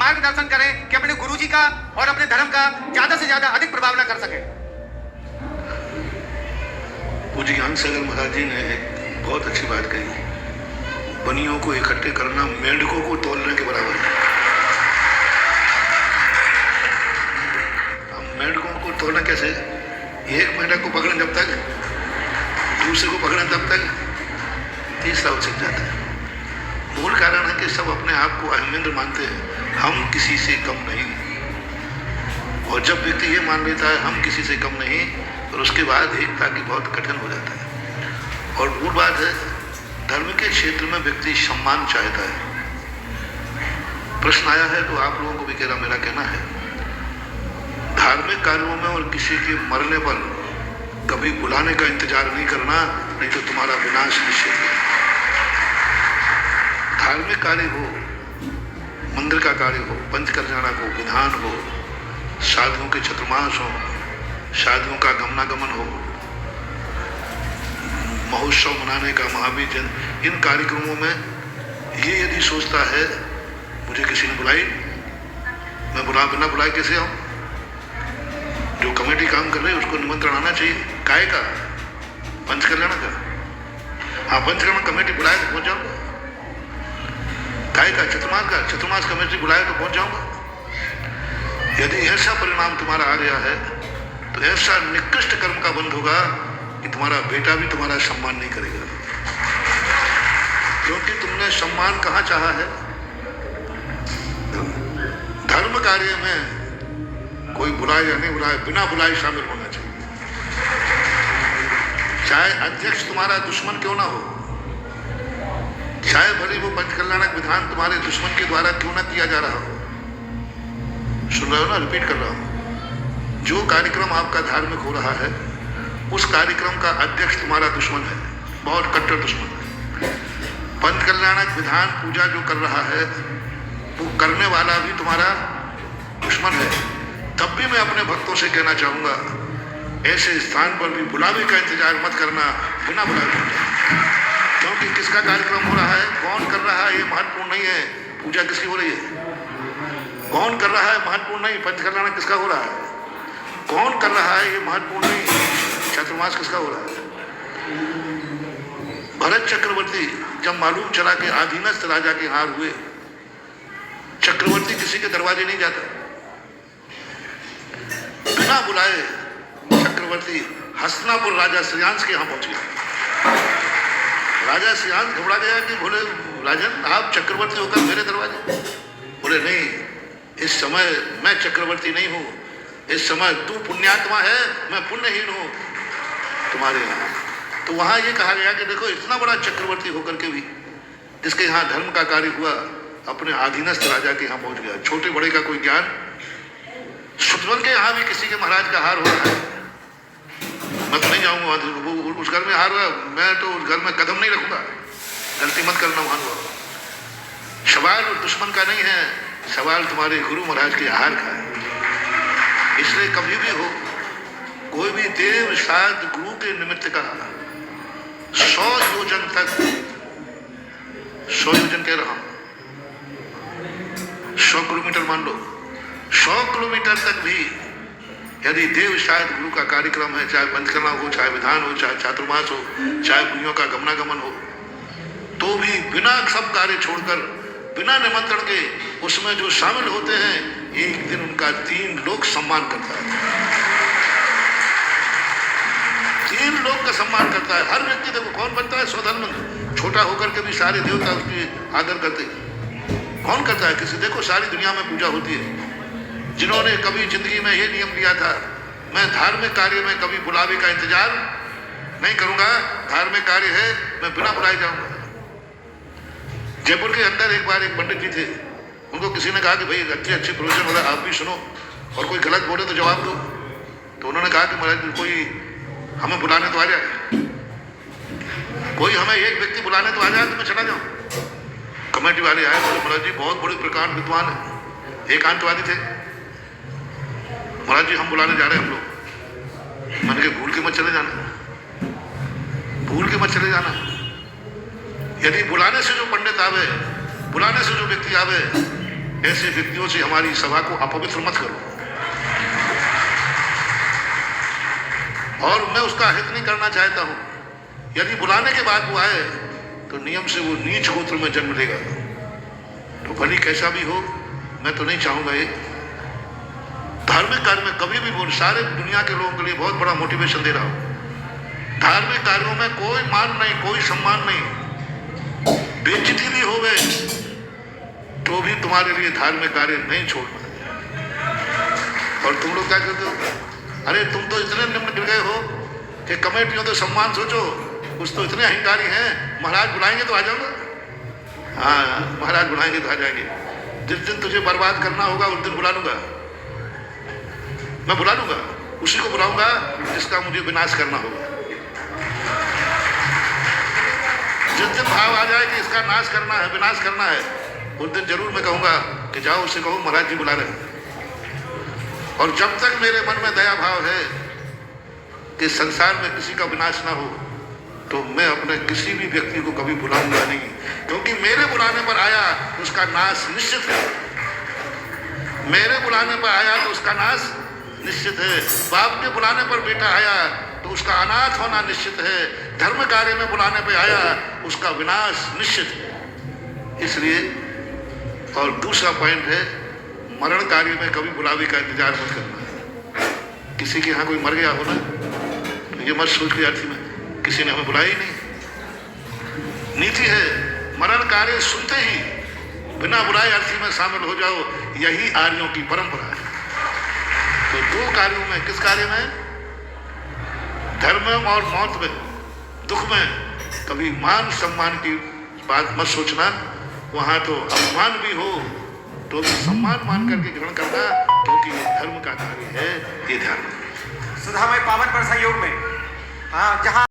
मार्गदर्शन करें कि अपने गुरुजी का और अपने धर्म का ज्यादा से ज्यादा अधिक प्रभाव न कर सके। पूज्य ज्ञान सागर महाराज जी ने बहुत अच्छी बात कही, बनियों को इकट्ठे करना मेंढकों को तोलने के बराबर है। हम मेंढकों को तोलना कैसे? एक मेंढक को पकड़ें जब तक, दूसरे को पकड़ें तब तक, तीसरा उछल जाता है। मूल कारण है कि सब अपने आप को अहमेंद्र मानते हैं, हम किसी से कम नहीं। और जब व्यक्ति ये मान लेता है हम किसी से कम नहीं, और उसके बाद एकता की बहुत कठिन हो जाता है। और मूल बात है, धर्म के क्षेत्र में व्यक्ति सम्मान चाहता है। प्रश्न आया है तो आप लोगों को भी मेरा कहना है, धार्मिक कार्यों में और किसी के मरने पर कभी बुलाने का इंतजार नहीं करना, नहीं तो तुम्हारा विनाश निश्चित है। धार्मिक कार्य हो, मंदिर का कार्य हो, पंच कल्याण हो, विधान हो, साधुओं के चतुर्मास हो, साधुओं का गमनागमन हो, महोत्सव मनाने का, महावीर जयंती, इन कार्यक्रमों में ये यदि सोचता है मुझे किसी ने बुलाई, मैं बिना बुलाए कैसे आऊं? जो कमेटी काम कर रही है उसको निमंत्रण आना चाहिए। काय का? पंच कल्याण का? हाँ, पंच कल्याण कमेटी बुलाए तो पहुंच जाऊंगा। काय का? चतुर्मास का? चतुर्मास कमेटी बुलाए तो पहुंच जाऊंगा। यदि ऐसा परिणाम तुम्हारा आ गया है तो ऐसा निकृष्ट कर्म का बंध होगा कि तुम्हारा बेटा भी तुम्हारा सम्मान नहीं करेगा, क्योंकि तुमने सम्मान कहाँ चाहा है? धर्म कार्य में कोई बुलाए या नहीं बुलाए, बिना बुलाए शामिल होना चाहिए। चाहे अध्यक्ष तुम्हारा दुश्मन क्यों ना हो, चाहे भले वो पंचकल्याणक विधान तुम्हारे दुश्मन के द्वारा क्यों ना किया जा रहा हो। सुन रहे हो ना? रिपीट कर रहा हूं, जो कार्यक्रम आपका धार्मिक हो रहा है उस कार्यक्रम का अध्यक्ष तुम्हारा दुश्मन है, बहुत कट्टर दुश्मन है। पंच कल्याणक विधान पूजा जो कर रहा है वो करने वाला भी तुम्हारा दुश्मन है। तब भी मैं अपने भक्तों से कहना चाहूंगा, ऐसे स्थान पर भी बुलावे का इंतजार मत करना, बिना बुलावे। क्योंकि किसका कार्यक्रम हो रहा है, कौन कर रहा है, ये महत्वपूर्ण नहीं है। पूजा किसकी हो रही है, कौन कर रहा है, महत्वपूर्ण नहीं। पंच कल्याण किसका हो रहा है, कौन कर रहा है, ये महत्वपूर्ण नहीं। चतुर्मास किसका हो रहा है? भरत चक्रवर्ती जब मालूम चला कि आधीनस्थ राजा के हार हुए, चक्रवर्ती किसी के दरवाजे नहीं जाता, बिना बुलाए चक्रवर्ती हस्तिनापुर राजा श्रेयांश के यहाँ पहुंच गया। राजा श्रेयांश घबरा गया कि बोले राजन आप चक्रवर्ती होकर मेरे दरवाजे? बोले नहीं, इस समय मैं चक्रवर्ती नहीं हूं, इस समय तू पुण्यात्मा है, मैं पुण्यहीन हूं तुम्हारे यहाँ। तो वहां ये कहा गया कि देखो इतना बड़ा चक्रवर्ती होकर के भी जिसके यहाँ धर्म का कार्य हुआ, अपने आधीनस्थ राजा के यहाँ पहुंच गया। छोटे बड़े का कोई ज्ञान? सुतवल के यहाँ भी किसी के महाराज का हार हो रहा है, मैं तो नहीं जाऊंगा उस घर में हार हुआ, मैं तो उस घर में कदम नहीं रखूंगा, गलती मत करना वहां। सवाल दुश्मन का नहीं है, सवाल तुम्हारे गुरु महाराज के हार का है। इसलिए कभी भी हो, कोई भी देव शायद गुरु के निमित्त का 100 योजन तक, 100 योजन कह रहा हूं, 100 किलोमीटर मान लो, 100 किलोमीटर तक भी यदि देव शायद गुरु का कार्यक्रम है, चाहे पंचकर्मा हो, चाहे विधान हो, चाहे चातुर्मास हो, चाहे पुण्यों का गमनागमन हो, तो भी बिना सब कार्य छोड़कर, बिना निमंत्रण के उसमें जो शामिल होते हैं, एक दिन उनका 3 लोग सम्मान करता है। 3 लोग का सम्मान करता है। हर व्यक्ति देखो कौन बनता है स्वधर्म, छोटा होकर के भी सारे देवता उसकी आदर करते। कौन करता है? किसी देखो सारी दुनिया में पूजा होती है। जिन्होंने कभी जिंदगी में ये नियम लिया था, मैं धार्मिक कार्य में कभी बुलावे का इंतजार नहीं करूंगा, धार्मिक कार्य है मैं बिना बुलाए जाऊंगा। जयपुर के अंदर एक बार एक पंडित जी थे, उनको किसी ने कहा कि भाई अच्छे प्रवचन हो रहा है, आप भी सुनो और कोई गलत बोले तो जवाब दो। तो उन्होंने कहा कि महाराज कोई हमें बुलाने तो आ जाए, कोई हमें एक व्यक्ति बुलाने तो आ जाए तो मैं चला जाऊं। कमेटी वाले आए, बोले महाराज जी बहुत बड़े प्रकांड विद्वान है, एकांतवादी थे, महाराज जी हम बुलाने जा रहे हैं हम लोग। मैंने कहा भूल के मत चले जाना, भूल के मत चले जाना। यदि बुलाने से जो पंडित आवे, बुलाने से जो व्यक्ति आवे, ऐसे व्यक्तियों से हमारी सभा को अपवित्र मत करो। और मैं उसका हित नहीं करना चाहता हूं। यदि बुलाने के बाद वो आए तो नियम से वो नीच गोत्र में जन्म लेगा, तो भली कैसा भी हो, मैं तो नहीं चाहूंगा। ये धार्मिक कार्य में कभी भी वो सारे दुनिया के लोगों के लिए बहुत बड़ा मोटिवेशन दे रहा हूं। धार्मिक कार्यों में कोई मान नहीं, कोई सम्मान नहीं। बेइज्जती भी हो गए तो भी तुम्हारे लिए धार्मिक कार्य नहीं छोड़ना। और तुम लोग क्या कहते हो? अरे तुम तो इतने निम्न गिर गए हो कि कमेटियों तो सम्मान सोचो, कुछ तो इतने अहंकारी हैं, महाराज बुलाएंगे तो आ जाऊंगा। हाँ, महाराज बुलाएंगे तो आ जाएंगे। जिस दिन तुझे बर्बाद करना होगा उस दिन बुला लूंगा, मैं बुला लूंगा। उसी को बुलाऊंगा जिसका मुझे विनाश करना होगा। जिस दिन भाव आ जाए कि इसका नाश करना है, विनाश करना है, उस दिन जरूर मैं कहूंगा कि जाओ उससे कहो महाराज जी बुला रहे हैं। और जब तक मेरे मन में दया भाव है कि संसार में किसी का विनाश ना हो, तो मैं अपने किसी भी व्यक्ति को कभी बुलाऊंगा नहीं, क्योंकि मेरे बुलाने पर आया तो उसका नाश निश्चित है। मेरे बुलाने पर आया तो उसका नाश निश्चित है। बाप के बुलाने पर बेटा आया तो उसका अनाथ होना निश्चित है। धर्म कार्य में बुलाने पर आया उसका विनाश निश्चित है। इसलिए, और दूसरा पॉइंट है, मरण कार्य में कभी बुलावे का इंतजार मत करना। किसी के यहाँ कोई मर गया हो ना, तो ये मत सोच के अर्थी में किसी ने हमें बुलाया ही नहीं। नीति है मरण कार्य सुनते ही बिना बुलाए अर्थी में शामिल हो जाओ, यही आर्यों की परंपरा है। तो दो कार्यों में, किस कार्य में? धर्म और मौत में, दुख में कभी मान सम्मान की बात मत सोचना। वहां तो अपमान भी हो तो भी सम्मान मान करके ग्रहण करना, क्योंकि ये धर्म का कार्य है। ये ध्यान सुधामय पावन पर संयोग में, हाँ, जहाँ